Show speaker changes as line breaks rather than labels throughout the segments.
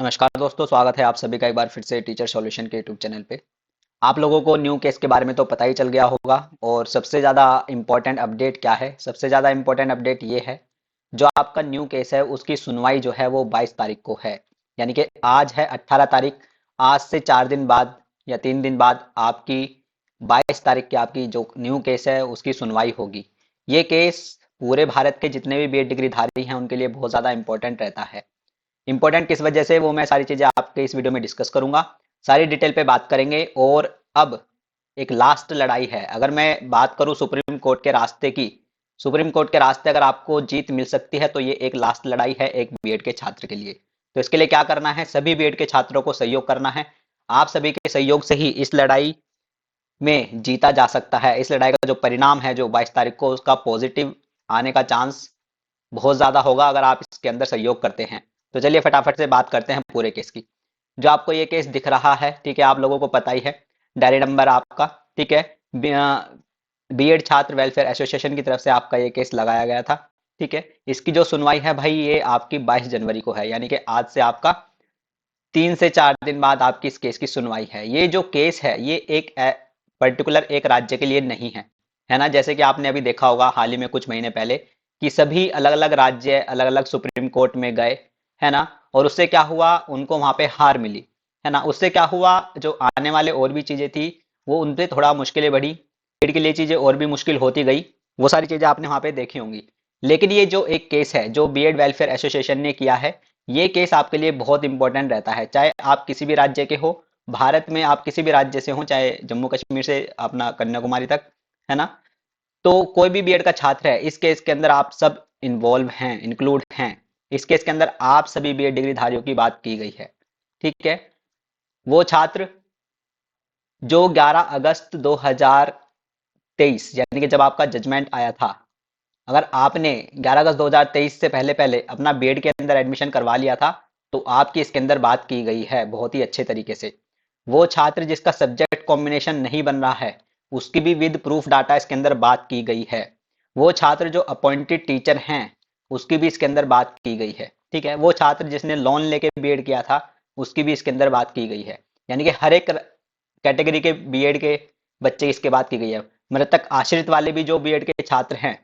नमस्कार दोस्तों, स्वागत है आप सभी का एक बार फिर से टीचर सॉल्यूशन के यूट्यूब चैनल पे। आप लोगों को न्यू केस के बारे में तो पता ही चल गया होगा और सबसे ज़्यादा इम्पोर्टेंट अपडेट क्या है? सबसे ज़्यादा इम्पोर्टेंट अपडेट ये है, जो आपका न्यू केस है उसकी सुनवाई जो है वो 22 तारीख को है। यानी कि आज है 18 तारीख, आज से 4 दिन बाद या 3 दिन बाद आपकी 22 तारीख की आपकी जो न्यू केस है उसकी सुनवाई होगी। ये केस पूरे भारत के जितने भी बीएड डिग्रीधारी हैं उनके लिए बहुत ज़्यादा इम्पोर्टेंट रहता है। इंपॉर्टेंट किस वजह से, वो मैं सारी चीजें आपके इस वीडियो में डिस्कस करूंगा, सारी डिटेल पे बात करेंगे। और अब एक लास्ट लड़ाई है। अगर मैं बात करूं सुप्रीम कोर्ट के रास्ते की, सुप्रीम कोर्ट के रास्ते अगर आपको जीत मिल सकती है तो ये एक लास्ट लड़ाई है एक बीएड के छात्र के लिए। तो इसके लिए क्या करना है, सभी बीएड के छात्रों को सहयोग करना है। आप सभी के सहयोग से ही इस लड़ाई में जीता जा सकता है। इस लड़ाई का जो परिणाम है जो 22 तारीख को, उसका पॉजिटिव आने का चांस बहुत ज्यादा होगा अगर आप इसके अंदर सहयोग करते हैं। तो चलिए फटाफट से बात करते हैं पूरे केस की। जो आपको ये केस दिख रहा है, ठीक है, आप लोगों को पता ही है, डायरी नंबर आपका, ठीक है, बीएड छात्र वेलफेयर एसोसिएशन की तरफ से आपका ये केस लगाया गया था। ठीक है, इसकी जो सुनवाई है भाई ये आपकी 22 जनवरी को है, यानी कि आज से आपका 3 से 4 दिन बाद आपकी इस केस की सुनवाई है। ये जो केस है ये एक पर्टिकुलर एक राज्य के लिए नहीं है ना। जैसे कि आपने अभी देखा होगा हाल ही में कुछ महीने पहले कि सभी अलग अलग राज्य अलग अलग सुप्रीम कोर्ट में गए, है ना, और उससे क्या हुआ, उनको वहां पे हार मिली, है ना। उससे क्या हुआ, जो आने वाले और भी चीजें थी वो उन पे थोड़ा मुश्किलें बढ़ी, पेड़ के लिए चीजें और भी मुश्किल होती गई। वो सारी चीजें आपने वहां पे देखी होंगी। लेकिन ये जो एक केस है जो बीएड वेलफेयर एसोसिएशन ने किया है, ये केस आपके लिए बहुत इंपॉर्टेंट रहता है। चाहे आप किसी भी राज्य के हो, भारत में आप किसी भी राज्य से हो, चाहे जम्मू कश्मीर से अपना कन्याकुमारी तक, है ना, तो कोई भी बीएड का छात्र है, इस केस के अंदर आप सब इन्वॉल्व हैं, इंक्लूड हैं। इस केस के अंदर आप सभी बीएड डिग्रीधारियों की बात की गई है। ठीक है, वो छात्र जो 11 अगस्त 2023 यानी कि जब आपका जजमेंट आया था, अगर आपने 11 अगस्त 2023 से पहले पहले अपना बीएड के अंदर एडमिशन करवा लिया था तो आपकी इसके अंदर बात की गई है बहुत ही अच्छे तरीके से। वो छात्र जिसका सब्जेक्ट कॉम्बिनेशन नहीं बन रहा है, उसकी भी विद प्रूफ डाटा इसके अंदर बात की गई है। वो छात्र जो अपॉइंटेड टीचर हैं, उसकी भी इसके अंदर बात की गई है। ठीक है, वो छात्र जिसने लोन लेके बीएड किया था, उसकी भी इसके अंदर बात की गई है। यानी कि हर एक कैटेगरी के बीएड के बच्चे इसके बात की गई है। मृतक आश्रित वाले भी जो बीएड के छात्र हैं,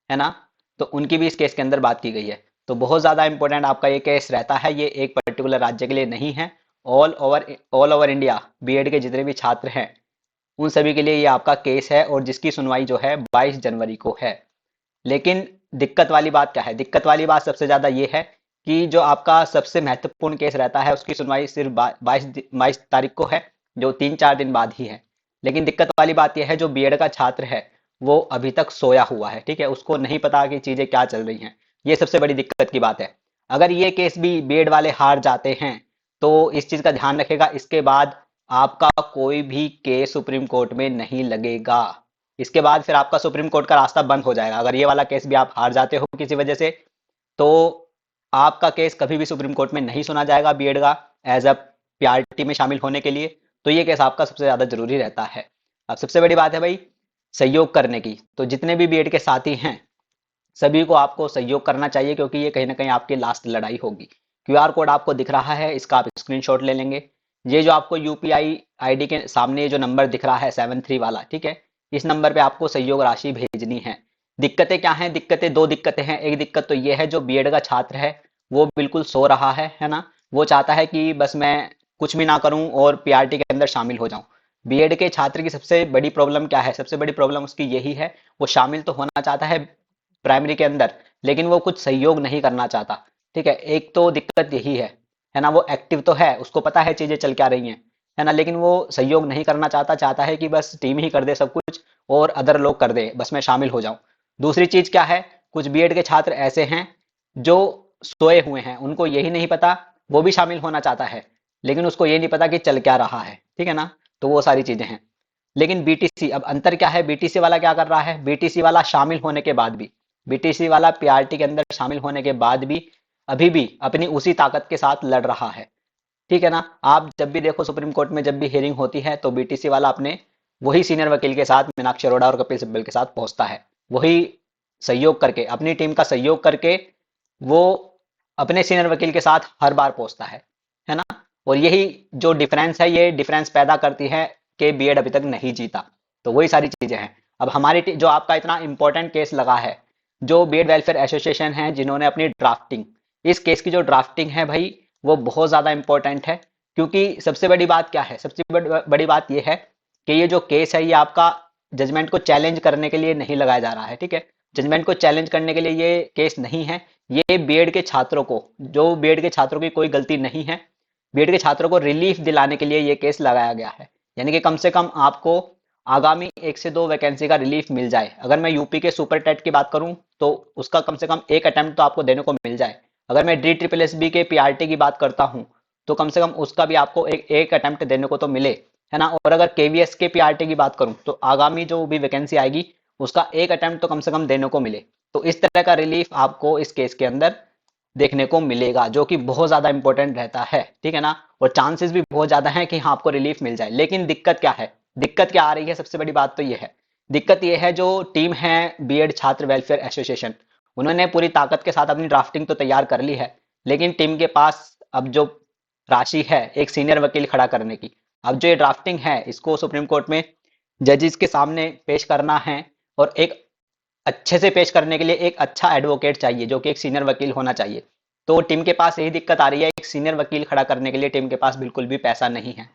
है ना, तो उनकी भी इस केस के अंदर बात की गई है। तो बहुत ज्यादा इंपॉर्टेंट आपका ये केस रहता है। ये एक पर्टिकुलर राज्य के लिए नहीं है, ऑल ओवर इंडिया बीएड के जितने भी छात्र हैं उन सभी के लिए ये आपका केस है, और जिसकी सुनवाई जो है 22 जनवरी को है। लेकिन दिक्कत वाली बात क्या है, दिक्कत वाली बात सबसे ज्यादा ये है कि जो आपका सबसे महत्वपूर्ण केस रहता है उसकी सुनवाई सिर्फ 22 तारीख को है, जो 3-4 दिन बाद ही है। लेकिन दिक्कत वाली बात यह है, जो बीएड का छात्र है वो अभी तक सोया हुआ है। ठीक है, उसको नहीं पता कि चीजें क्या चल रही हैं। ये सबसे बड़ी दिक्कत की बात है। अगर ये केस भी बीएड वाले हार जाते हैं तो इस चीज का ध्यान रखेगा, इसके बाद आपका कोई भी केस सुप्रीम कोर्ट में नहीं लगेगा। इसके बाद फिर आपका सुप्रीम कोर्ट का रास्ता बंद हो जाएगा। अगर ये वाला केस भी आप हार जाते हो किसी वजह से, तो आपका केस कभी भी सुप्रीम कोर्ट में नहीं सुना जाएगा बीएड का एज अ पीआरटी में शामिल होने के लिए। तो ये केस आपका सबसे ज्यादा जरूरी रहता है। अब सबसे बड़ी बात है भाई सहयोग करने की। तो जितने भी बीएड के साथी हैं सभी को आपको सहयोग करना चाहिए, क्योंकि ये कहीं ना कहीं आपकी लास्ट लड़ाई होगी। क्यूआर कोड आपको दिख रहा है, इसका आप स्क्रीनशॉट ले लेंगे। ये जो आपको यूपीआई आईडी के सामने ये जो नंबर दिख रहा है 73 वाला, ठीक है, इस नंबर पे आपको सहयोग राशि भेजनी है। दिक्कतें क्या हैं, दिक्कतें दो दिक्कतें हैं। एक दिक्कत तो ये है, जो बीएड का छात्र है वो बिल्कुल सो रहा है ना। वो चाहता है कि बस मैं कुछ भी ना करूं और पीआरटी के अंदर शामिल हो जाऊं। बीएड के छात्र की सबसे बड़ी प्रॉब्लम क्या है, सबसे बड़ी प्रॉब्लम उसकी यही है, वो शामिल तो होना चाहता है प्राइमरी के अंदर, लेकिन वो कुछ सहयोग नहीं करना चाहता। ठीक है, एक तो दिक्कत यही है ना। वो एक्टिव तो है, उसको पता है चीजें चल क्या रही हैं, है ना, लेकिन वो सहयोग नहीं करना चाहता। चाहता है कि बस टीम ही कर दे सब कुछ और अदर लोग कर दे, बस मैं शामिल हो जाऊं। दूसरी चीज क्या है, कुछ बीएड के छात्र ऐसे हैं जो सोए हुए हैं, उनको यही नहीं पता, वो भी शामिल होना चाहता है लेकिन उसको ये नहीं पता कि चल क्या रहा है। ठीक है ना, तो वो सारी चीजें हैं। लेकिन बीटीसी, अब अंतर क्या है, बीटीसी वाला क्या कर रहा है, बीटीसी वाला शामिल होने के बाद भी, बीटीसी वाला पीआरटी के अंदर शामिल होने के बाद भी अभी भी अपनी उसी ताकत के साथ लड़ रहा है। ठीक है ना। आप जब भी देखो सुप्रीम कोर्ट में जब भी हियरिंग होती है तो बीटीसी वाला अपने वही सीनियर वकील के साथ, मीनाक्षी अरोड़ा और कपिल सिब्बल के साथ पहुंचता है। वही सहयोग करके, अपनी टीम का सहयोग करके वो अपने सीनियर वकील के साथ हर बार पहुंचता है। है ना। और यही जो डिफरेंस है, ये डिफरेंस पैदा करती है कि बीएड अभी तक नहीं जीता। तो वही सारी चीजें हैं। अब हमारी जो आपका इतना इंपॉर्टेंट केस लगा है, जो बीएड वेलफेयर एसोसिएशन है जिन्होंने अपनी ड्राफ्टिंग, इस केस की जो ड्राफ्टिंग है भाई, वो बहुत ज्यादा इंपॉर्टेंट है। क्योंकि सबसे बड़ी बात क्या है, सबसे बड़ी बात ये है कि ये जो केस है ये आपका जजमेंट को चैलेंज करने के लिए नहीं लगाया जा रहा है, ठीक है। जजमेंट को चैलेंज करने के लिए ये केस नहीं है। ये बीएड के छात्रों को, जो बीएड के छात्रों की कोई गलती नहीं है, बीएड के छात्रों को रिलीफ दिलाने के लिए ये केस लगाया गया है। यानी कि कम से कम आपको आगामी 1 से 2 वैकेंसी का रिलीफ मिल जाए। अगर मैं यूपी के सुपर टेट की बात करूं तो उसका कम से कम एक अटेम्प्ट तो आपको देने को मिल जाए। अगर मैं डी ट्रिपल एस बी के पीआरटी की बात करता हूं तो कम से कम उसका भी आपको एक अटेम्प्ट देने को तो मिले, है ना। और अगर केवीएस के पीआरटी की बात करूं तो आगामी जो भी वैकेंसी आएगी उसका एक अटेम्प्ट तो कम से कम देने को मिले। तो इस तरह का रिलीफ आपको इस केस के अंदर देखने को मिलेगा, जो कि बहुत ज्यादा इंपॉर्टेंट रहता है, ठीक है ना। और चांसेस भी बहुत ज्यादा है कि हाँ आपको रिलीफ मिल जाए। लेकिन दिक्कत क्या है, दिक्कत क्या आ रही है, सबसे बड़ी बात तो ये है, दिक्कत ये है जो टीम है बीएड छात्र वेलफेयर एसोसिएशन, उन्होंने पूरी ताकत के साथ अपनी ड्राफ्टिंग तो तैयार कर ली है, लेकिन टीम के पास अब जो राशि है एक सीनियर वकील खड़ा करने की, अब जो ये ड्राफ्टिंग है इसको सुप्रीम कोर्ट में जजेस के सामने पेश करना है। और एक अच्छे से पेश करने के लिए एक अच्छा एडवोकेट चाहिए जो कि एक सीनियर वकील होना चाहिए। तो टीम के पास यही दिक्कत आ रही है, एक सीनियर वकील खड़ा करने के लिए टीम के पास बिल्कुल भी पैसा नहीं है।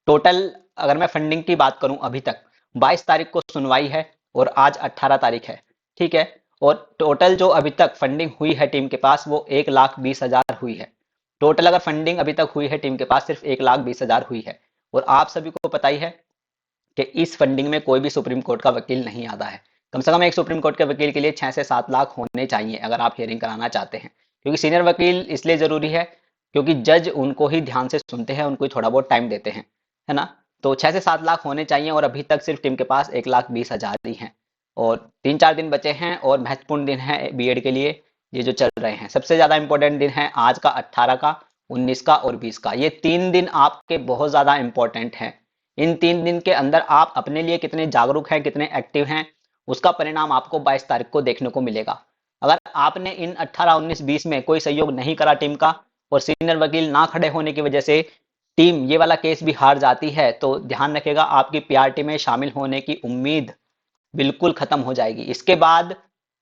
टोटल अगर मैं फंडिंग की बात करूं, अभी तक 22 तारीख को सुनवाई है और आज 18 तारीख है, ठीक है। और टोटल जो अभी तक फंडिंग हुई है टीम के पास वो 1,20,000 हुई है। टोटल अगर फंडिंग अभी तक हुई है टीम के पास सिर्फ 1,20,000 हुई है। और आप सभी को पता ही है कि इस फंडिंग में कोई भी सुप्रीम कोर्ट का वकील नहीं आता है। कम से कम एक सुप्रीम कोर्ट के वकील के लिए 6 से 7 लाख होने चाहिए अगर आप हियरिंग कराना चाहते हैं। क्योंकि सीनियर वकील इसलिए जरूरी है क्योंकि जज उनको ही ध्यान से सुनते हैं, उनको ही थोड़ा बहुत टाइम देते हैं, है ना। तो 6 से 7 लाख होने चाहिए और अभी तक सिर्फ टीम के पास 1,20,000 ही हैं। और 3-4 दिन बचे हैं और महत्वपूर्ण दिन है बीएड के लिए ये जो चल रहे हैं। सबसे ज्यादा इंपॉर्टेंट दिन है आज का, 18 का, 19 का और 20 का। ये 3 दिन आपके बहुत ज्यादा इंपॉर्टेंट हैं। इन 3 दिन के अंदर आप अपने लिए कितने जागरूक हैं, कितने एक्टिव हैं, उसका परिणाम आपको 22 तारीख को देखने को मिलेगा। अगर आपने इन 18, 19, 20 में कोई सहयोग नहीं करा टीम का और सीनियर वकील ना खड़े होने की वजह से टीम ये वाला केस भी हार जाती है तो ध्यान रखेगा आपकी पीआरटी में शामिल होने की उम्मीद बिल्कुल खत्म हो जाएगी। इसके बाद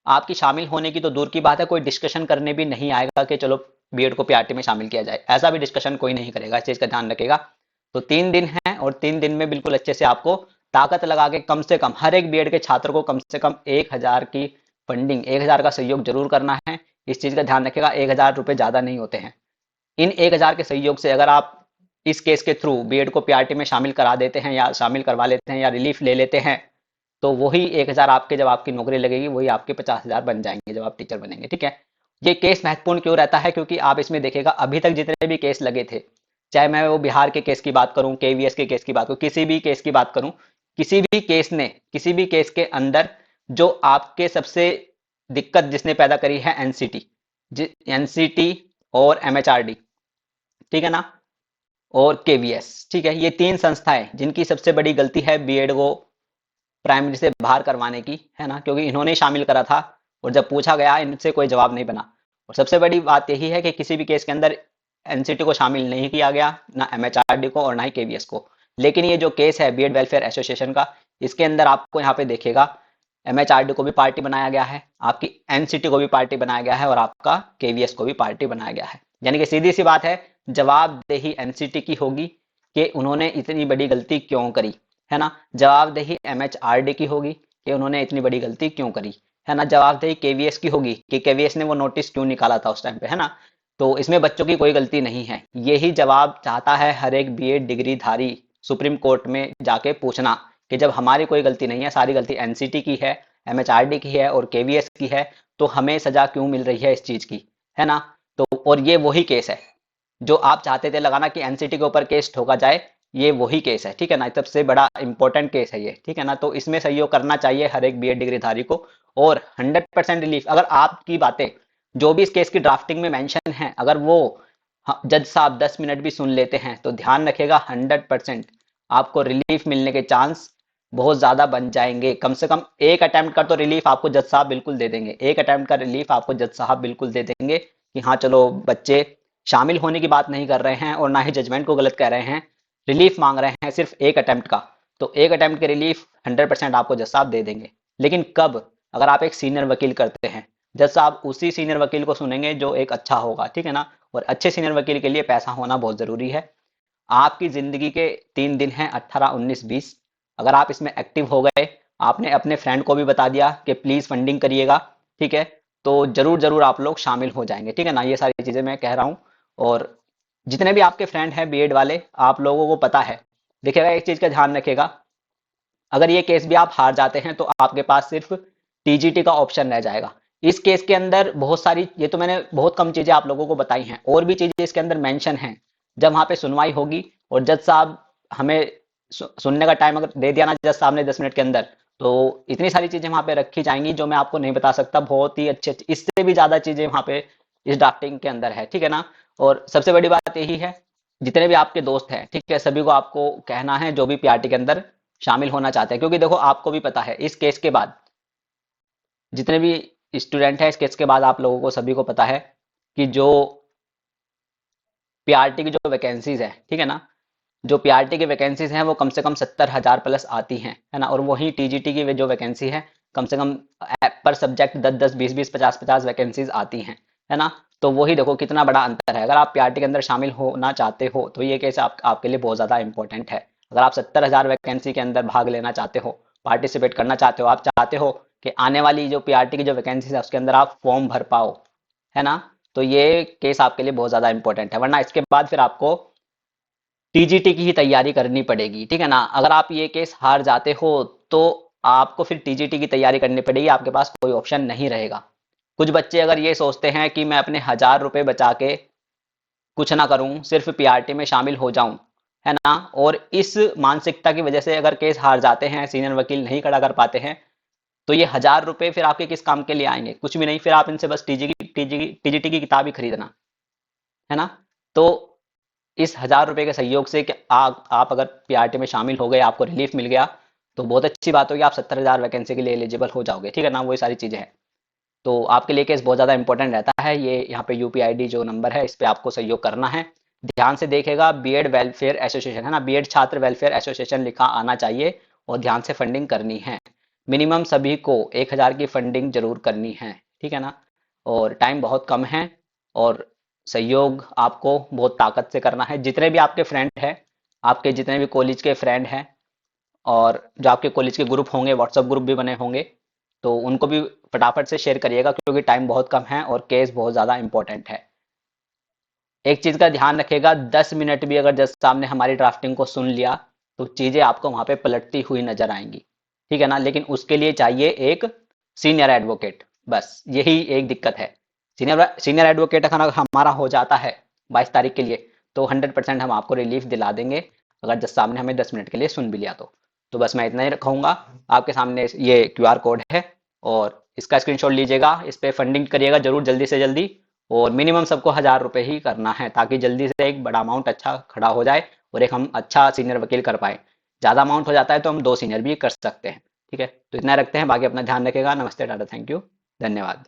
आपकी शामिल होने की तो दूर की बात है, कोई डिस्कशन करने भी नहीं आएगा कि चलो बीएड को पीआरटी में शामिल किया जाए, ऐसा भी डिस्कशन कोई नहीं करेगा। इस चीज का ध्यान रखेगा। तो 3 दिन है और 3 दिन में बिल्कुल अच्छे से आपको ताकत लगा के कम से कम हर एक बीएड के छात्र को कम से कम 1,000 की फंडिंग, 1,000 का सहयोग जरूर करना है। इस चीज का ध्यान रखेगा, 1,000 रुपए ज्यादा नहीं होते हैं। इन 1,000 के सहयोग से अगर आप इस केस के थ्रू बीएड को पीआरटी में शामिल करा देते हैं या शामिल करवा लेते हैं या रिलीफ ले लेते हैं तो वही 1,000 आपके, जब आपकी नौकरी लगेगी वही आपके 50,000 बन जाएंगे जब आप टीचर बनेंगे, ठीक है। ये केस महत्वपूर्ण क्यों रहता है, क्योंकि आप इसमें देखिएगा अभी तक जितने भी केस लगे थे, चाहे मैं वो बिहार के केस की बात करूं, केवीएस के केस की बात करूं, किसी भी केस की बात करूं, किसी भी केस ने, किसी भी केस के अंदर जो आपके सबसे दिक्कत जिसने पैदा करी है एनसीटी, एनसीटी और एमएचआरडी, ठीक है ना, और केवीएस, ठीक है। ये 3 संस्थाएं जिनकी सबसे बड़ी गलती है बीएड को प्राइमरी से बाहर करवाने की, है ना, क्योंकि इन्होंने शामिल करा था और जब पूछा गया इनसे कोई जवाब नहीं बना। और सबसे बड़ी बात यही है कि किसी भी केस के अंदर एनसीटी को शामिल नहीं किया गया, ना एमएचआरडी को और ना ही केवीएस को। लेकिन ये जो केस है बीएड वेलफेयर एसोसिएशन का, इसके अंदर आपको यहाँ पे देखेगा एमएचआरडी को भी पार्टी बनाया गया है, आपकी एनसीटी को भी पार्टी बनाया गया है और आपका केवीएस को भी पार्टी बनाया गया है। यानी कि सीधी सी बात है, जवाबदेही एनसीटी की होगी कि उन्होंने इतनी बड़ी गलती क्यों करी, है ना। जवाबदेही एमएचआरडी की होगी कि उन्होंने इतनी बड़ी गलती क्यों करी, है ना। जवाबदेही केवीएस की होगी कि केवीएस ने वो नोटिस क्यों निकाला था उस टाइम पे, है ना। तो इसमें बच्चों की कोई गलती नहीं है। यही जवाब चाहता है हर एक बीएड डिग्री धारी सुप्रीम कोर्ट में जाके पूछना कि जब हमारी कोई गलती नहीं है, सारी गलती एनसीटी की है, एमएचआरडी की है और केवीएस की है, तो हमें सजा क्यों मिल रही है इस चीज की, है ना। तो और ये वही केस है जो आप चाहते थे लगाना कि एनसीटी के ऊपर केस ठोका जाए, ये वही केस है, ठीक है ना। सबसे बड़ा इंपॉर्टेंट केस है ये, ठीक है ना। तो इसमें सहयोग करना चाहिए हर एक बीएड डिग्री धारी को। और 100% रिलीफ, अगर आपकी बातें जो भी इस केस की ड्राफ्टिंग में मेंशन है अगर वो जज साहब 10 मिनट भी सुन लेते हैं तो ध्यान रखेगा 100% आपको रिलीफ मिलने के चांस बहुत ज्यादा बन जाएंगे। कम से कम एक अटेम्प्ट का तो रिलीफ आपको जज साहब बिल्कुल दे देंगे, एक अटेम्प्ट का रिलीफ आपको जज साहब बिल्कुल दे देंगे कि हाँ चलो बच्चे शामिल होने की बात नहीं कर रहे हैं और ना ही जजमेंट को गलत कह रहे हैं, रिलीफ मांग रहे हैं सिर्फ एक अटेम्प्ट का, तो एक अटेम्प्ट के रिलीफ 100% आपको जज साहब दे देंगे। लेकिन कब? अगर आप एक सीनियर वकील करते हैं, जज साहब उसी सीनियर वकील को सुनेंगे जो एक अच्छा होगा, ठीक है ना। और अच्छे सीनियर वकील के लिए पैसा होना बहुत जरूरी है। आपकी जिंदगी के 3 दिन हैं, 18, 19, 20। अगर आप इसमें एक्टिव हो गए, आपने अपने फ्रेंड को भी बता दिया कि प्लीज फंडिंग करिएगा, ठीक है, तो जरूर जरूर आप लोग शामिल हो जाएंगे, ठीक है ना। ये सारी चीजें मैं कह रहा हूँ। और जितने भी आपके फ्रेंड हैं बीएड वाले, आप लोगों को पता है, देखिएगा एक चीज का ध्यान रखिएगा, अगर ये केस भी आप हार जाते हैं तो आपके पास सिर्फ टीजीटी का ऑप्शन रह जाएगा। इस केस के अंदर बहुत सारी, ये तो मैंने बहुत कम चीजें आप लोगों को बताई हैं, और भी चीजें इसके अंदर मेंशन हैं। जब वहां पे सुनवाई होगी और जज साहब हमें सुनने का टाइम अगर दे दिया ना जज साहब ने 10 मिनट के अंदर, तो इतनी सारी चीजें वहां पे रखी जाएंगी जो मैं आपको नहीं बता सकता। बहुत ही अच्छे, इससे भी ज्यादा चीजें वहां पे इस ड्राफ्टिंग के अंदर है, ठीक है ना। और सबसे बड़ी बात यही है, जितने भी आपके दोस्त हैं, ठीक है, सभी को आपको कहना है जो भी पीआरटी के अंदर शामिल होना चाहते हैं, क्योंकि देखो आपको भी पता है इस केस के बाद, जितने भी स्टूडेंट हैं इस केस के बाद, आप लोगों को सभी को पता है कि जो पीआरटी की जो वैकेंसीज है, ठीक है ना, जो पीआरटी की वैकेंसीज हैं वो कम से कम 70,000 प्लस आती हैं, है ना। और वहीं टीजीटी की जो वैकेंसी है, कम से कम पर सब्जेक्ट 10-10, 20-20, 50-50 वैकेंसीज आती हैं, है ना। तो वही देखो कितना बड़ा अंतर है। अगर आप पीआरटी के अंदर शामिल होना चाहते हो तो ये केस आपके लिए बहुत ज्यादा इंपॉर्टेंट है। अगर आप 70,000 वैकेंसी के अंदर भाग लेना चाहते हो, पार्टिसिपेट करना चाहते हो, आप चाहते हो कि आने वाली जो पीआरटी की जो वैकेंसी है उसके अंदर आप फॉर्म भर पाओ, है ना, तो ये केस आपके लिए बहुत ज्यादा इंपॉर्टेंट है। वरना इसके बाद फिर आपको टीजीटी की ही तैयारी करनी पड़ेगी, ठीक है ना। अगर आप ये केस हार जाते हो तो आपको फिर टीजीटी की तैयारी करनी पड़ेगी, आपके पास कोई ऑप्शन नहीं रहेगा। कुछ बच्चे अगर ये सोचते हैं कि मैं अपने 1,000 रुपए बचा के कुछ ना करूं, सिर्फ पीआरटी में शामिल हो जाऊं, है ना, और इस मानसिकता की वजह से अगर केस हार जाते हैं, सीनियर वकील नहीं खड़ा कर पाते हैं, तो ये 1,000 रुपए फिर आपके किस काम के लिए आएंगे? कुछ भी नहीं। फिर आप इनसे बस टीजीटी की किताब ही खरीदना, है ना। तो इस 1,000 रुपए के सहयोग से कि आप अगर पीआरटी में शामिल हो गए, आपको रिलीफ मिल गया, तो बहुत अच्छी बात होगी, आप 70,000 वैकेंसी के लिए एलिजिबल हो जाओगे, ठीक है ना। वही सारी चीजें हैं। तो आपके लिए केस बहुत ज़्यादा इंपॉर्टेंट रहता है। ये यहाँ पे यूपीआईडी जो नंबर है इस पे आपको सहयोग करना है। ध्यान से देखेगा, बीएड वेलफेयर एसोसिएशन, है ना, बीएड छात्र वेलफेयर एसोसिएशन लिखा आना चाहिए, और ध्यान से फंडिंग करनी है। मिनिमम सभी को 1,000 की फंडिंग जरूर करनी है, ठीक है ना। और टाइम बहुत कम है, और सहयोग आपको बहुत ताकत से करना है। जितने भी आपके फ्रेंड हैं, आपके जितने भी कॉलेज के फ्रेंड हैं, और जो आपके कॉलेज के ग्रुप होंगे, व्हाट्सएप ग्रुप भी बने होंगे, तो उनको भी फटाफट से शेयर करिएगा, क्योंकि टाइम बहुत कम है और केस बहुत ज़्यादा इंपॉर्टेंट है। एक चीज़ का ध्यान रखिएगा, 10 मिनट भी अगर जज साहब ने हमारी ड्राफ्टिंग को सुन लिया तो चीज़ें आपको वहाँ पे पलटती हुई नजर आएंगी, ठीक है ना। लेकिन उसके लिए चाहिए एक सीनियर एडवोकेट, बस यही एक दिक्कत है। सीनियर एडवोकेट अगर हमारा हो जाता है 22 तारीख के लिए, तो 100% हम आपको रिलीफ दिला देंगे, अगर जज साहब ने हमें 10 मिनट के लिए सुन भी लिया तो बस मैं इतना ही रखूंगा। आपके सामने ये क्यूआर कोड है, और इसका स्क्रीनशॉट लीजिएगा, इस पे फंडिंग करिएगा जरूर जल्दी से जल्दी। और मिनिमम सबको 1,000 रुपए ही करना है, ताकि जल्दी से एक बड़ा अमाउंट अच्छा खड़ा हो जाए, और एक हम अच्छा सीनियर वकील कर पाए। ज्यादा अमाउंट हो जाता है तो हम 2 सीनियर भी कर सकते हैं, ठीक है। तो इतना रखते हैं, बाकी अपना ध्यान रखेगा। नमस्ते, टाटा, थैंक यू, धन्यवाद।